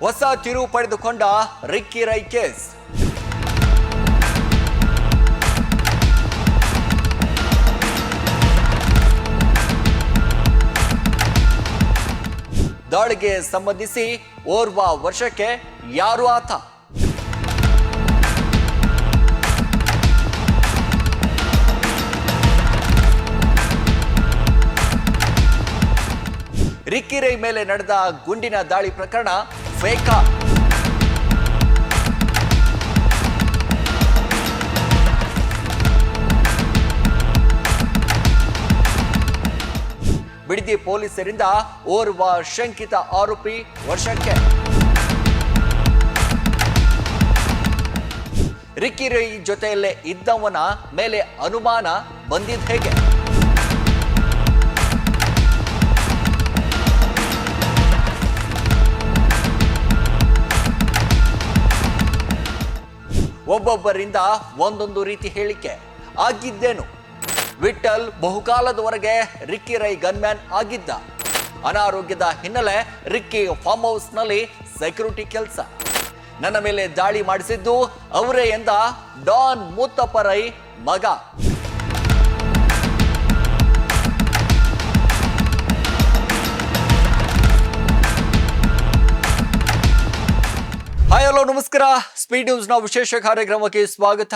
ಹೊಸ ತಿರುವು ಪಡೆದುಕೊಂಡ ರಿಕ್ಕಿ ರೈ ಕೇಸ್. ದಾಳಿಗೆ ಸಂಬಂಧಿಸಿ ಓರ್ವ ವರ್ಷಕ್ಕೆ ಯಾರು ಆತ? ರಿಕ್ಕಿ ರೈ ಮೇಲೆ ನಡೆದ ಗುಂಡಿನ ದಾಳಿ ಪ್ರಕರಣ ಫೇಕಾ? ಬಿಡದಿ ಪೊಲೀಸರಿಂದ ಓರ್ವ ಶಂಕಿತ ಆರೋಪಿ ವಶಕ್ಕೆ. ರಿಕ್ಕಿ ರೈ ಜೊತೆಯಲ್ಲೇ ಇದ್ದವನ ಮೇಲೆ ಅನುಮಾನ ಬಂದಿದ್ದು ಹೇಗೆ? ಒಬ್ಬೊಬ್ಬರಿಂದ ಒಂದೊಂದು ರೀತಿ ಹೇಳಿಕೆ. ಆಗಿದ್ದೇನು? ವಿಠಲ್ ಬಹುಕಾಲದವರೆಗೆ ರಿಕ್ಕಿ ರೈ ಗನ್ಮ್ಯಾನ್ ಆಗಿದ್ದ. ಅನಾರೋಗ್ಯದ ಹಿನ್ನೆಲೆ ರಿಕ್ಕಿ ಫಾರ್ಮ್ ಹೌಸ್ನಲ್ಲಿ ಸೆಕ್ಯೂರಿಟಿ ಕೆಲಸ. ನನ್ನ ಮೇಲೆ ದಾಳಿ ಮಾಡಿಸಿದ್ದು ಅವರೇ ಎಂದ ಡಾನ್ ಮುತ್ತಪ್ಪ ರೈ ಮಗ. ಹಾಯ್ ಹಲೋ ನಮಸ್ಕಾರ. ಸ್ಪೀಡ್ ನ್ಯೂಸ್ ನ ವಿಶೇಷ ಕಾರ್ಯಕ್ರಮಕ್ಕೆ ಸ್ವಾಗತ.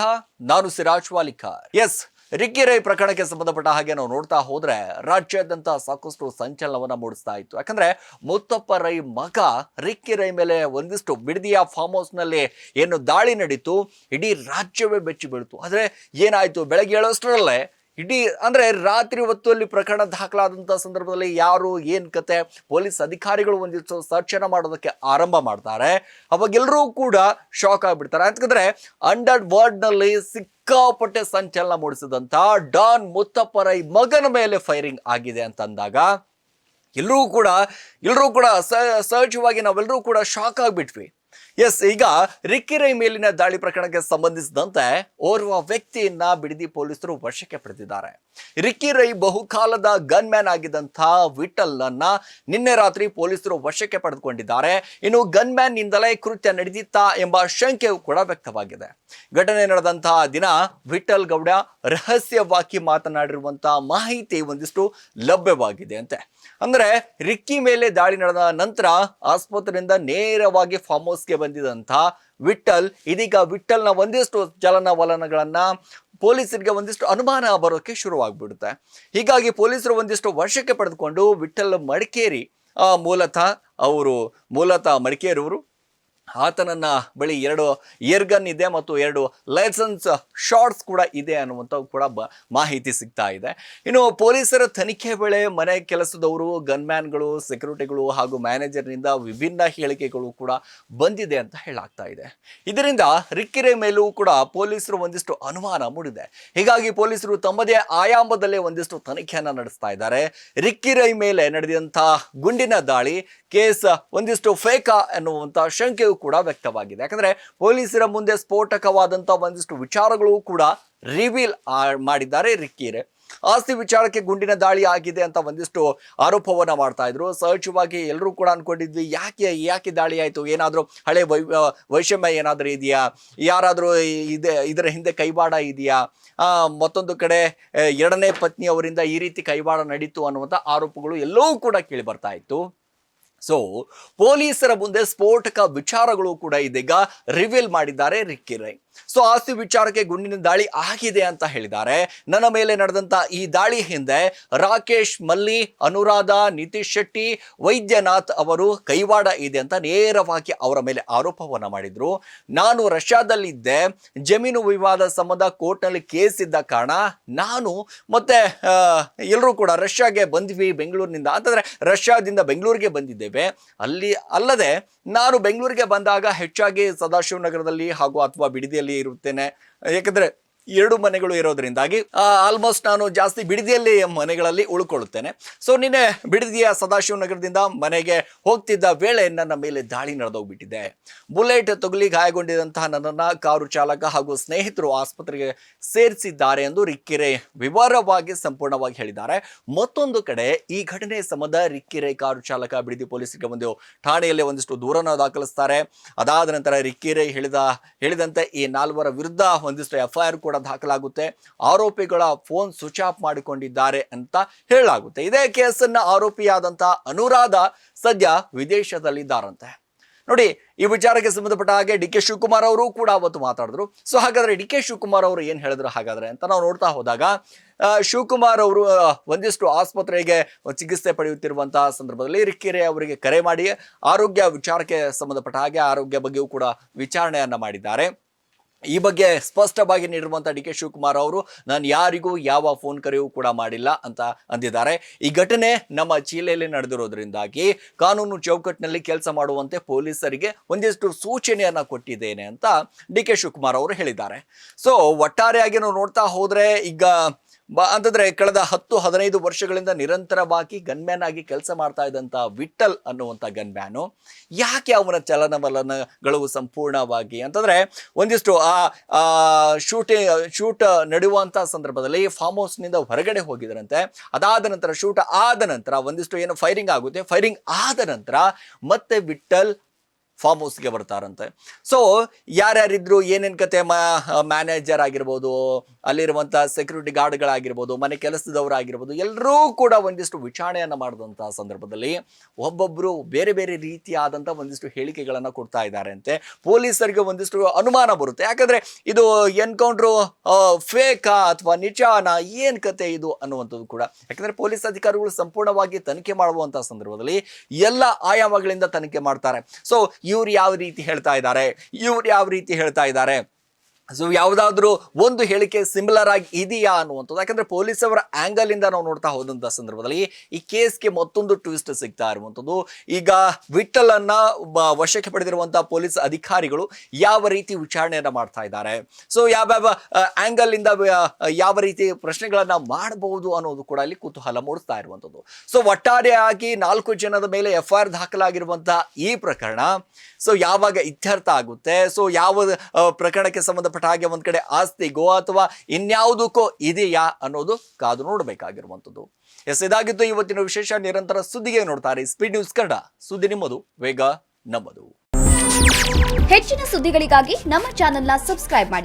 ನಾನು ಸಿರಾಜ್ ವಾಲಿಕಾರ್. ಎಸ್, ರಿಕ್ಕಿ ರೈ ಪ್ರಕರಣಕ್ಕೆ ಸಂಬಂಧಪಟ್ಟ ಹಾಗೆ ನಾವು ನೋಡ್ತಾ ಹೋದ್ರೆ ರಾಜ್ಯಾದ್ಯಂತ ಸಾಕಷ್ಟು ಸಂಚಲನವನ್ನ ಮೂಡಿಸ್ತಾ ಇತ್ತು. ಯಾಕಂದ್ರೆ ಮುತ್ತಪ್ಪ ರೈ ಮಗ ರಿಕ್ಕಿ ರೈ ಮೇಲೆ ಒಂದಿಷ್ಟು ಬಿಡದಿಯ ಫಾರ್ಮ್ ಹೌಸ್ ನಲ್ಲಿ ಏನು ದಾಳಿ ನಡೀತು, ಇಡೀ ರಾಜ್ಯವೇ ಬೆಚ್ಚಿ ಬೀಳ್ತು. ಆದ್ರೆ ಏನಾಯ್ತು, ಬೆಳಗ್ಗೆ ಹೇಳೋಷ್ಟರಲ್ಲೇ ಇಡೀ ಅಂದ್ರೆ ರಾತ್ರಿ ಹೊತ್ತು ಅಲ್ಲಿ ಪ್ರಕರಣ ದಾಖಲಾದಂಥ ಸಂದರ್ಭದಲ್ಲಿ ಯಾರು ಏನ್ ಕತೆ, ಪೊಲೀಸ್ ಅಧಿಕಾರಿಗಳು ಒಂದಿಷ್ಟು ಸರ್ಚ್ ಅನ್ನ ಮಾಡೋದಕ್ಕೆ ಆರಂಭ ಮಾಡ್ತಾರೆ. ಅವಾಗೆಲ್ಲರೂ ಕೂಡ ಶಾಕ್ ಆಗ್ಬಿಡ್ತಾರೆ. ಅಂತಂದ್ರೆ ಅಂಡರ್ ವರ್ಲ್ಡ್ ನಲ್ಲಿ ಸಿಕ್ಕಾಪಟ್ಟೆ ಸಂಚಲನ ಮೂಡಿಸಿದಂತ ಡಾನ್ ಮುತ್ತಪ್ಪ ರೈ ಮಗನ ಮೇಲೆ ಫೈರಿಂಗ್ ಆಗಿದೆ ಅಂತ ಅಂದಾಗ ಎಲ್ಲರೂ ಕೂಡ ಸಹಜವಾಗಿ ನಾವೆಲ್ಲರೂ ಕೂಡ ಶಾಕ್ ಆಗ್ಬಿಟ್ವಿ. ಎಸ್, ಈಗ ರಿಕ್ಕಿ ರೈ ಮೇಲಿನ ದಾಳಿ ಪ್ರಕರಣಕ್ಕೆ ಸಂಬಂಧಿಸಿದಂತೆ ಓರ್ವ ವ್ಯಕ್ತಿಯನ್ನ ಬಿಡದಿ ಪೊಲೀಸರು ವಶಕ್ಕೆ ಪಡೆದಿದ್ದಾರೆ. ರಿಕ್ಕಿ ರೈ ಬಹುಕಾಲದ ಗನ್ ಮ್ಯಾನ್ ಆಗಿದ್ದಂತಹ ವಿಠಲ್ ಅನ್ನ ನಿನ್ನೆ ರಾತ್ರಿ ಪೊಲೀಸರು ವಶಕ್ಕೆ ಪಡೆದುಕೊಂಡಿದ್ದಾರೆ. ಇನ್ನು ಗನ್ ಮ್ಯಾನ್ ನಿಂದಲೇ ಕೃತ್ಯ ನಡೆದಿತ್ತಾ ಎಂಬ ಶಂಕೆಯೂ ಕೂಡ ವ್ಯಕ್ತವಾಗಿದೆ. ಘಟನೆ ನಡೆದಂತಹ ದಿನ ವಿಠಲ್ ಗೌಡ ರಹಸ್ಯವಾಗಿ ಮಾತನಾಡಿರುವಂತಹ ಮಾಹಿತಿ ಒಂದಿಷ್ಟು ಲಭ್ಯವಾಗಿದೆ ಅಂತೆ. ಅಂದ್ರೆ ರಿಕ್ಕಿ ಮೇಲೆ ದಾಳಿ ನಡೆದ ನಂತರ ಆಸ್ಪತ್ರೆಯಿಂದ ನೇರವಾಗಿ ಫಾರ್ಮ್ ಹೌಸ್ಗೆ ಬಂದಿದಂತಹ ವಿಠಲ್ ಇದೀಗ ವಿಠಲ್ನ ಒಂದಿಷ್ಟು ಚಲನವಲನಗಳನ್ನ ಪೊಲೀಸರಿಗೆ ಒಂದಿಷ್ಟು ಅನುಮಾನ ಬರೋಕೆ ಶುರುವಾಗ್ಬಿಡುತ್ತೆ. ಹೀಗಾಗಿ ಪೊಲೀಸರು ಒಂದಿಷ್ಟು ವಶಕ್ಕೆ ಪಡೆದುಕೊಂಡು ವಿಠಲ್ ಮಡಿಕೇರಿ ಮೂಲತಃ ಮಡಿಕೇರಿಯವರು, ಆತನನ್ನ ಬಳಿ 2 ಏರ್ ಗನ್ ಇದೆ ಮತ್ತು 2 ಲೈಸೆನ್ಸ್ ಶಾಟ್ಸ್ ಕೂಡ ಇದೆ ಅನ್ನುವಂಥ ಕೂಡ ಮಾಹಿತಿ ಸಿಗ್ತಾ ಇದೆ. ಇನ್ನು ಪೊಲೀಸರ ತನಿಖೆ ವೇಳೆ ಮನೆ ಕೆಲಸದವರು, ಗನ್ಮ್ಯಾನ್ಗಳು, ಸೆಕ್ಯೂರಿಟಿಗಳು ಹಾಗೂ ಮ್ಯಾನೇಜರ್ನಿಂದ ವಿಭಿನ್ನ ಹೇಳಿಕೆಗಳು ಕೂಡ ಬಂದಿದೆ ಅಂತ ಹೇಳಾಗ್ತಾ ಇದೆ. ಇದರಿಂದ ರಿಕ್ಕಿ ರೈ ಮೇಲೂ ಕೂಡ ಪೊಲೀಸರು ಒಂದಿಷ್ಟು ಅನುಮಾನ ಮೂಡಿದೆ. ಹೀಗಾಗಿ ಪೊಲೀಸರು ತಮ್ಮದೇ ಆಯಾಮದಲ್ಲೇ ಒಂದಿಷ್ಟು ತನಿಖೆಯನ್ನ ನಡೆಸ್ತಾ ಇದ್ದಾರೆ. ರಿಕ್ಕಿ ರೈ ಮೇಲೆ ನಡೆದಂತಹ ಗುಂಡಿನ ದಾಳಿ ಕೇಸ್ ಒಂದಿಷ್ಟು ಫೇಕಾ ಎನ್ನುವಂತ ಶಂಕೆಯೂ ಕೂಡ ವ್ಯಕ್ತವಾಗಿದೆ. ಯಾಕಂದ್ರೆ ಪೊಲೀಸರ ಮುಂದೆ ಸ್ಫೋಟಕವಾದಂತ ಒಂದಿಷ್ಟು ವಿಚಾರಗಳು ಕೂಡ ರಿವೀಲ್ ಮಾಡಿದ್ದಾರೆ ರಿಕ್ಕಿ ರೈ. ಆಸ್ತಿ ವಿಚಾರಕ್ಕೆ ಗುಂಡಿನ ದಾಳಿ ಆಗಿದೆ ಅಂತ ಒಂದಿಷ್ಟು ಆರೋಪವನ್ನ ಮಾಡ್ತಾ ಇದ್ರು. ಸಹಜವಾಗಿ ಎಲ್ಲರೂ ಕೂಡ ಅನ್ಕೊಂಡಿದ್ವಿ ಯಾಕೆ ದಾಳಿ ಆಯ್ತು, ಏನಾದ್ರೂ ಹಳೆ ವೈಷಮ್ಯ ಏನಾದ್ರೂ ಇದೆಯಾ, ಯಾರಾದ್ರೂ ಇದರ ಹಿಂದೆ ಕೈವಾಡ ಇದೆಯಾ, ಮತ್ತೊಂದು ಕಡೆ 2ನೇ ಪತ್ನಿ ಅವರಿಂದ ಈ ರೀತಿ ಕೈವಾಡ ನಡೀತು ಅನ್ನುವಂಥ ಆರೋಪಗಳು ಎಲ್ಲವೂ ಕೂಡ ಕೇಳಿ ಬರ್ತಾ ಇತ್ತು. ಸೊ ಪೊಲೀಸರ ಮುಂದೆ ಸ್ಫೋಟಕ ವಿಚಾರಗಳು ಕೂಡ ಇದೀಗ ರಿವೀಲ್ ಮಾಡಿದ್ದಾರೆ ರಿಕ್ಕಿ ರೈ. ಸೊ ಆಸ್ತಿ ವಿಚಾರಕ್ಕೆ ಗುಂಡಿನ ದಾಳಿ ಆಗಿದೆ ಅಂತ ಹೇಳಿದ್ದಾರೆ. ನನ್ನ ಮೇಲೆ ನಡೆದಂತ ಈ ದಾಳಿ ಹಿಂದೆ ರಾಕೇಶ್ ಮಲ್ಲಿ, ಅನುರಾಧ, ನಿತೀಶ್ ಶೆಟ್ಟಿ, ವೈದ್ಯನಾಥ್ ಅವರು ಕೈವಾಡ ಇದೆ ಅಂತ ನೇರವಾಗಿ ಅವರ ಮೇಲೆ ಆರೋಪವನ್ನ ಮಾಡಿದ್ರು. ನಾನು ರಷ್ಯಾದಲ್ಲಿದ್ದೆ, ಜಮೀನು ವಿವಾದ ಸಂಬಂಧ ಕೋರ್ಟ್ನಲ್ಲಿ ಕೇಸ್ ಇದ್ದ ಕಾರಣ ನಾನು ಮತ್ತೆ ಎಲ್ಲರೂ ಕೂಡ ರಷ್ಯಾಗೆ ಬಂದ್ವಿ ಬೆಂಗಳೂರಿನಿಂದ. ಅಂತಂದ್ರೆ ರಷ್ಯಾದಿಂದ ಬೆಂಗಳೂರಿಗೆ ಬಂದಿದ್ದೇವೆ. ಅಲ್ಲದೆ ನಾನು ಬೆಂಗಳೂರಿಗೆ ಬಂದಾಗ ಹೆಚ್ಚಾಗಿ ಸದಾಶಿವನಗರದಲ್ಲಿ ಹಾಗೂ ಅಥವಾ ಬಿಡದಿಯಲ್ಲಿ ಇರುತ್ತೇನೆ. ಯಾಕಂದ್ರೆ 2 ಮನೆಗಳು ಇರೋದ್ರಿಂದಾಗಿ ಆಲ್ಮೋಸ್ಟ್ ನಾನು ಜಾಸ್ತಿ ಬಿಡದಿಯಲ್ಲಿ ಮನೆಗಳಲ್ಲಿ ಉಳ್ಕೊಳ್ಳುತ್ತೇನೆ. ಸೊ ನಿನ್ನೆ ಬಿಡದಿಯ ಸದಾಶಿವನಗರದಿಂದ ಮನೆಗೆ ಹೋಗ್ತಿದ್ದ ವೇಳೆ ನನ್ನ ಮೇಲೆ ದಾಳಿ ನಡೆದೋಗ್ಬಿಟ್ಟಿದೆ. ಬುಲೆಟ್ ತಗುಲಿ ಗಾಯಗೊಂಡಿದ್ದಂತಹ ನನ್ನನ್ನ ಕಾರು ಚಾಲಕ ಹಾಗೂ ಸ್ನೇಹಿತರು ಆಸ್ಪತ್ರೆಗೆ ಸೇರಿಸಿದ್ದಾರೆ ಎಂದು ರಿಕ್ಕೆರೆ ವಿವರವಾಗಿ ಸಂಪೂರ್ಣವಾಗಿ ಹೇಳಿದ್ದಾರೆ. ಮತ್ತೊಂದು ಕಡೆ ಈ ಘಟನೆ ಸಂಬಂಧ ರಿಕ್ಕೆರೆ ಕಾರು ಚಾಲಕ ಬಿಡದಿ ಪೊಲೀಸರಿಗೆ ಒಂದು ಠಾಣೆಯಲ್ಲಿ ಒಂದಿಷ್ಟು ದೂರನ್ನು ದಾಖಲಿಸ್ತಾರೆ. ಅದಾದ ನಂತರ ರಿಕ್ಕೆರೆ ಹೇಳಿದಂತೆ ಈ 4 ವಿರುದ್ಧ ಒಂದಿಷ್ಟು FIR ಕೂಡ ದಾಖಲಾಗುತ್ತೆ. ಆರೋಪಿಗಳ ಫೋನ್ ಸ್ವಿಚ್ ಆಫ್ ಮಾಡಿಕೊಂಡಿದ್ದಾರೆ ಅಂತ ಹೇಳಲಾಗುತ್ತೆ. ಇದೇ ಕೇಸನ್ನ ಆರೋಪಿಯಾದಂತ ಅನುರಾಧ ಸದ್ಯ ವಿದೇಶದಲ್ಲಿದ್ದಾರಂತೆ. ನೋಡಿ, ಈ ವಿಚಾರಕ್ಕೆ ಸಂಬಂಧಪಟ್ಟ ಹಾಗೆ DK ಶಿವಕುಮಾರ್ ಅವರು ಕೂಡ ಅವತ್ತು ಮಾತಾಡಿದ್ರು. ಸೊ ಹಾಗಾದ್ರೆ DK ಶಿವಕುಮಾರ್ ಅವರು ಏನ್ ಹೇಳಿದ್ರು ಹಾಗಾದ್ರೆ ಅಂತ ನಾವು ನೋಡ್ತಾ ಹೋದಾಗ, ಶಿವಕುಮಾರ್ ಅವರು ಒಂದಿಷ್ಟು ಆಸ್ಪತ್ರೆಗೆ ಚಿಕಿತ್ಸೆ ಪಡೆಯುತ್ತಿರುವಂತಹ ಸಂದರ್ಭದಲ್ಲಿ ರಿಕ್ಕೆರೆ ಅವರಿಗೆ ಕರೆ ಮಾಡಿ ಆರೋಗ್ಯ ವಿಚಾರಕ್ಕೆ ಸಂಬಂಧಪಟ್ಟ ಹಾಗೆ ಆರೋಗ್ಯ ಬಗ್ಗೆಯೂ ಕೂಡ ವಿಚಾರಣೆಯನ್ನ ಮಾಡಿದ್ದಾರೆ. ಈ ಬಗ್ಗೆ ಸ್ಪಷ್ಟವಾಗಿ ನೀಡಿರುವಂತಹ DK ಶಿವಕುಮಾರ್ ಅವರು, ನಾನು ಯಾರಿಗೂ ಯಾವ ಫೋನ್ ಕರೆಯೂ ಕೂಡ ಮಾಡಿಲ್ಲ ಅಂತ ಅಂದಿದ್ದಾರೆ. ಈ ಘಟನೆ ನಮ್ಮ ಜಿಲ್ಲೆಯಲ್ಲಿ ನಡೆದಿರೋದ್ರಿಂದಾಗಿ ಕಾನೂನು ಚೌಕಟ್ಟಿನಲ್ಲಿ ಕೆಲಸ ಮಾಡುವಂತೆ ಪೊಲೀಸರಿಗೆ ಒಂದಿಷ್ಟು ಸೂಚನೆಯನ್ನ ಕೊಟ್ಟಿದ್ದೇನೆ ಅಂತ DK ಶಿವಕುಮಾರ್ ಅವರು ಹೇಳಿದ್ದಾರೆ. ಸೊ ಒಟ್ಟಾರೆಯಾಗಿ ನಾವು ನೋಡ್ತಾ ಹೋದ್ರೆ ಈಗ ಅಂತಂದ್ರೆ ಕಳೆದ 10-15 ವರ್ಷಗಳಿಂದ ನಿರಂತರವಾಗಿ ಗನ್ಮ್ಯಾನ್ ಆಗಿ ಕೆಲಸ ಮಾಡ್ತಾ ಇದ್ದಂತ ವಿಠಲ್ ಅನ್ನುವಂಥ ಗನ್ಮ್ಯಾನು ಯಾಕೆ ಅವನ ಚಲನವಲನಗಳು ಸಂಪೂರ್ಣವಾಗಿ ಅಂತಂದ್ರೆ ಒಂದಿಷ್ಟು ಶೂಟ್ ನಡೆಯುವಂತ ಸಂದರ್ಭದಲ್ಲಿ ಫಾರ್ಮ್ ಹೌಸ್ನಿಂದ ಹೊರಗಡೆ ಹೋಗಿದ್ರಂತೆ. ಅದಾದ ನಂತರ ಶೂಟ್ ಆದ ನಂತರ ಒಂದಿಷ್ಟು ಏನು ಫೈರಿಂಗ್ ಆಗುತ್ತೆ, ಫೈರಿಂಗ್ ಆದ ನಂತರ ಮತ್ತೆ ವಿಠಲ್ ಫಾರ್ಮ್ ಹೌಸ್ಗೆ ಬರ್ತಾರಂತೆ. ಸೊ ಯಾರ್ಯಾರಿದ್ರು, ಏನೇನು ಕತೆ, ಮ್ಯಾನೇಜರ್ ಆಗಿರ್ಬೋದು, ಅಲ್ಲಿರುವಂಥ ಸೆಕ್ಯೂರಿಟಿ ಗಾರ್ಡ್ಗಳಾಗಿರ್ಬೋದು, ಮನೆ ಕೆಲಸದವರಾಗಿರ್ಬೋದು, ಎಲ್ಲರೂ ಕೂಡ ಒಂದಿಷ್ಟು ವಿಚಾರಣೆಯನ್ನು ಮಾಡಿದಂಥ ಸಂದರ್ಭದಲ್ಲಿ ಒಬ್ಬೊಬ್ಬರು ಬೇರೆ ಬೇರೆ ರೀತಿಯಾದಂಥ ಒಂದಿಷ್ಟು ಹೇಳಿಕೆಗಳನ್ನು ಕೊಡ್ತಾ ಇದ್ದಾರೆ ಅಂತೆ. ಪೊಲೀಸರಿಗೆ ಒಂದಿಷ್ಟು ಅನುಮಾನ ಬರುತ್ತೆ, ಯಾಕಂದರೆ ಇದು ಎನ್ಕೌಂಟ್ರು ಫೇಕಾ ಅಥವಾ ನಿಜಾನ, ಏನು ಕತೆ ಇದು ಅನ್ನುವಂಥದ್ದು ಕೂಡ. ಯಾಕಂದರೆ ಪೊಲೀಸ್ ಅಧಿಕಾರಿಗಳು ಸಂಪೂರ್ಣವಾಗಿ ತನಿಖೆ ಮಾಡುವಂಥ ಸಂದರ್ಭದಲ್ಲಿ ಎಲ್ಲ ಆಯಾಮಗಳಿಂದ ತನಿಖೆ ಮಾಡ್ತಾರೆ. ಸೊ ಇವ್ರು ಯಾವ ರೀತಿ ಹೇಳ್ತಾ ಇದ್ದಾರೆ, ಸೊ ಯಾವುದಾದ್ರೂ ಒಂದು ಹೇಳಿಕೆ ಸಿಮಿಲರ್ ಆಗಿ ಇದೆಯಾ ಅನ್ನುವಂಥದ್ದು. ಯಾಕಂದ್ರೆ ಪೊಲೀಸ್ ಅವರ ಆಂಗಲ್ ಇಂದ ನಾವು ನೋಡ್ತಾ ಹೋದಂಥ ಸಂದರ್ಭದಲ್ಲಿ ಈ ಕೇಸ್ಗೆ ಮತ್ತೊಂದು ಟ್ವಿಸ್ಟ್ ಸಿಗ್ತಾ ಇರುವಂಥದ್ದು. ಈಗ ವಿಠಲ್ ಅನ್ನ ವಶಕ್ಕೆ ಪಡೆದಿರುವಂತಹ ಪೊಲೀಸ್ ಅಧಿಕಾರಿಗಳು ಯಾವ ರೀತಿ ವಿಚಾರಣೆಯನ್ನ ಮಾಡ್ತಾ ಇದ್ದಾರೆ, ಸೊ ಯಾವ ಆಂಗಲ್ ಇಂದ ಯಾವ ರೀತಿ ಪ್ರಶ್ನೆಗಳನ್ನ ಮಾಡಬಹುದು ಅನ್ನೋದು ಕೂಡ ಇಲ್ಲಿ ಕುತೂಹಲ ಮೂಡಿಸ್ತಾ ಇರುವಂಥದ್ದು. ಸೊ ಒಟ್ಟಾರೆಯಾಗಿ 4 ಜನದ ಮೇಲೆ FIR ದಾಖಲಾಗಿರುವಂತಹ ಈ ಪ್ರಕರಣ ಸೊ ಯಾವಾಗ ಇತ್ಯರ್ಥ ಆಗುತ್ತೆ, ಸೊ ಯಾವ ಪ್ರಕರಣಕ್ಕೆ ಸಂಬಂಧಪಟ್ಟ ಹಾಗೆ ಒಂದ್ ಕಡೆ ಆಸ್ತಿಗೋ ಅಥವಾ ಇನ್ಯಾವುದಕ್ಕೋ ಇದೆಯಾ ಅನ್ನೋದು ಕಾದು ನೋಡಬೇಕಾಗಿರುವಂಥದ್ದು. ಇದಾಗಿತ್ತು ಇವತ್ತಿನ ವಿಶೇಷ. ನಿರಂತರ ಸುದ್ದಿಗೆ ನೋಡ್ತಾರೆ ಸ್ಪೀಡ್ ನ್ಯೂಸ್ ಕನ್ನಡ. ಸುದ್ದಿ ನಿಮ್ಮದು, ವೇಗ ನಮ್ಮದು. ಹೆಚ್ಚಿನ ಸುದ್ದಿಗಳಿಗಾಗಿ ನಮ್ಮ ಚಾನೆಲ್ನ ಸಬ್ಸ್ಕ್ರೈಬ್ ಮಾಡಿ.